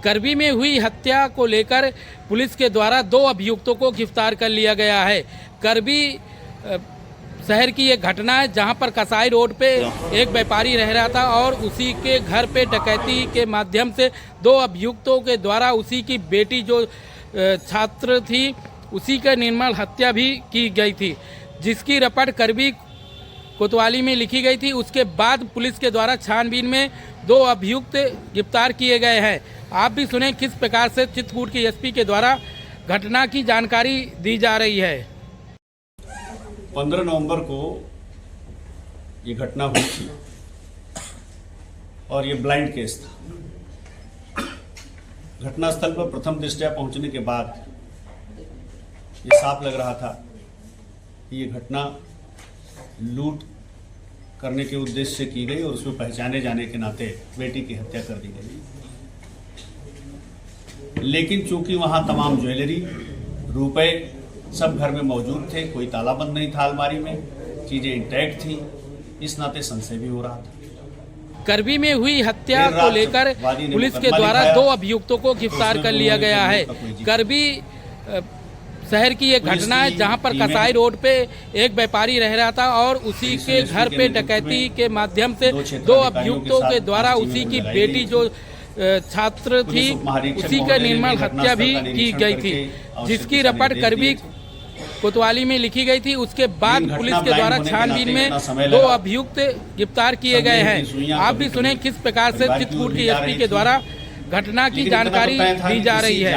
करबी में हुई हत्या को लेकर पुलिस के द्वारा 2 अभियुक्तों को गिरफ्तार कर लिया गया है। करबी शहर की एक घटना है जहां पर कसाई रोड पे एक व्यापारी रह रहा था और उसी के घर पे डकैती के माध्यम से 2 अभियुक्तों के द्वारा उसी की बेटी जो छात्र थी उसी का निर्मम हत्या भी की गई थी, जिसकी रपट करबी कोतवाली में लिखी गई थी। उसके बाद पुलिस के द्वारा छानबीन में 2 अभियुक्त गिरफ्तार किए गए हैं। आप भी सुने किस प्रकार से चित्रकूट के एसपी के द्वारा घटना की जानकारी दी जा रही है। 15 नवंबर को ये घटना हुई थी और ये ब्लाइंड केस था। घटनास्थल पर प्रथम दृष्टया पहुंचने के बाद ये साफ लग रहा था कि ये घटना लूट करने के उद्देश्य से की गई और उसमें पहचाने जाने के नाते बेटी की हत्या कर दी गई। लेकिन चूंकि वहां तमाम ज्वेलरी, रुपए सब घर में मौजूद थे, कोई ताला बंद नहीं था अलमारी में, चीजें इंटैक्ट थी, इस नाते संशय भी हो रहा था। करबी में हुई हत्या को लेकर पुलिस के द्वारा 2 अभियुक्तों को गिरफ्तार कर लिया गया है। करबी शहर की एक घटना है जहां पर कसाई रोड पे एक व्यापारी रह रहा था और उसी के घर पे डकैती के माध्यम से 2 अभियुक्तों के द्वारा उसी की बेटी जो छात्र थी उसी का निर्मम हत्या भी की गई थी, जिसकी रपट करबी कोतवाली में लिखी गई थी। उसके बाद पुलिस के द्वारा छानबीन में 2 अभियुक्त गिरफ्तार किए गए हैं। आप भी सुने किस प्रकार से चित्रकूट के एसपी के द्वारा घटना की जानकारी दी जा रही है।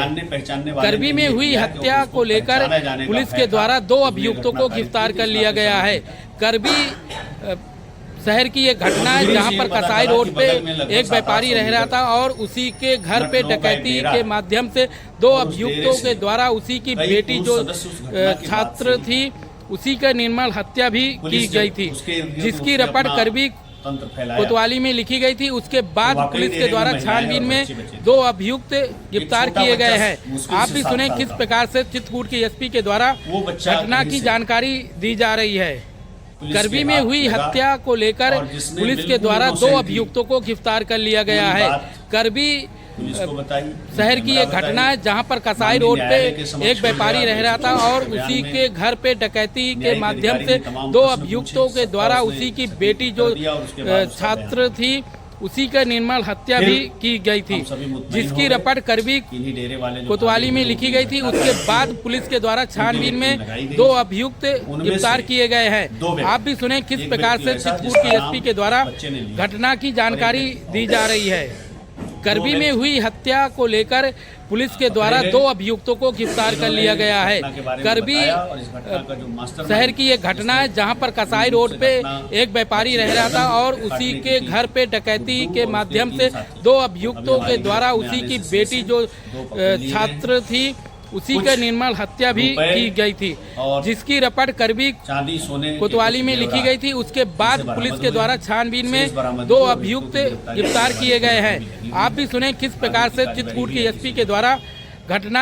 करबी में हुई हत्या को लेकर पुलिस के द्वारा 2 अभियुक्तों को गिरफ्तार कर लिया गया है। करबी शहर की एक घटना है जहां पर कसाई रोड पे एक व्यापारी रह रहा था और उसी के घर पे डकैती के माध्यम से 2 अभियुक्तों के द्वारा उसी की बेटी जो छात्र थी उसी का निर्मम हत्या भी की गई थी, जिसकी रपट करबी कोतवाली में लिखी गई थी। उसके बाद पुलिस के द्वारा छानबीन में 2 अभियुक्त गिरफ्तार किए गए हैं। आप भी सुने किस प्रकार से चित्रकूट के एसपी के द्वारा घटना की जानकारी दी जा रही है। करबी में हुई हत्या को लेकर पुलिस के द्वारा 2 अभियुक्तों को गिरफ्तार कर लिया गया है। करबी शहर की एक घटना है जहां पर कसाई रोड पे एक व्यापारी रह रहा था और उसी के घर पे डकैती के माध्यम से 2 अभियुक्तों के द्वारा उसी की बेटी जो छात्र थी उसी का निर्मम हत्या भी की गई थी, जिसकी रपट करबी कोतवाली में लिखी गई थी। उसके बाद पुलिस के द्वारा छानबीन में 2 अभियुक्त गिरफ्तार किए गए हैं। आप भी सुने किस प्रकार से चित्रकूट के एसपी के द्वारा घटना की जानकारी दी जा रही है। करबी में हुई हत्या को लेकर पुलिस के द्वारा 2 अभियुक्तों को गिरफ्तार कर लिया गया है। करबी शहर की एक घटना है जहां पर कसाई रोड पे एक व्यापारी रह रहा था और उसी के घर पे डकैती के माध्यम से 2 अभियुक्तों के द्वारा उसी की बेटी जो छात्र थी उसी का निर्मम हत्या भी की गई थी, जिसकी रपट करबी कोतवाली में लिखी गई थी। उसके बाद पुलिस के द्वारा छानबीन में 2 अभियुक्त गिरफ्तार किए गए हैं। आप भी सुने किस प्रकार से चित्रकूट के एसपी के द्वारा घटना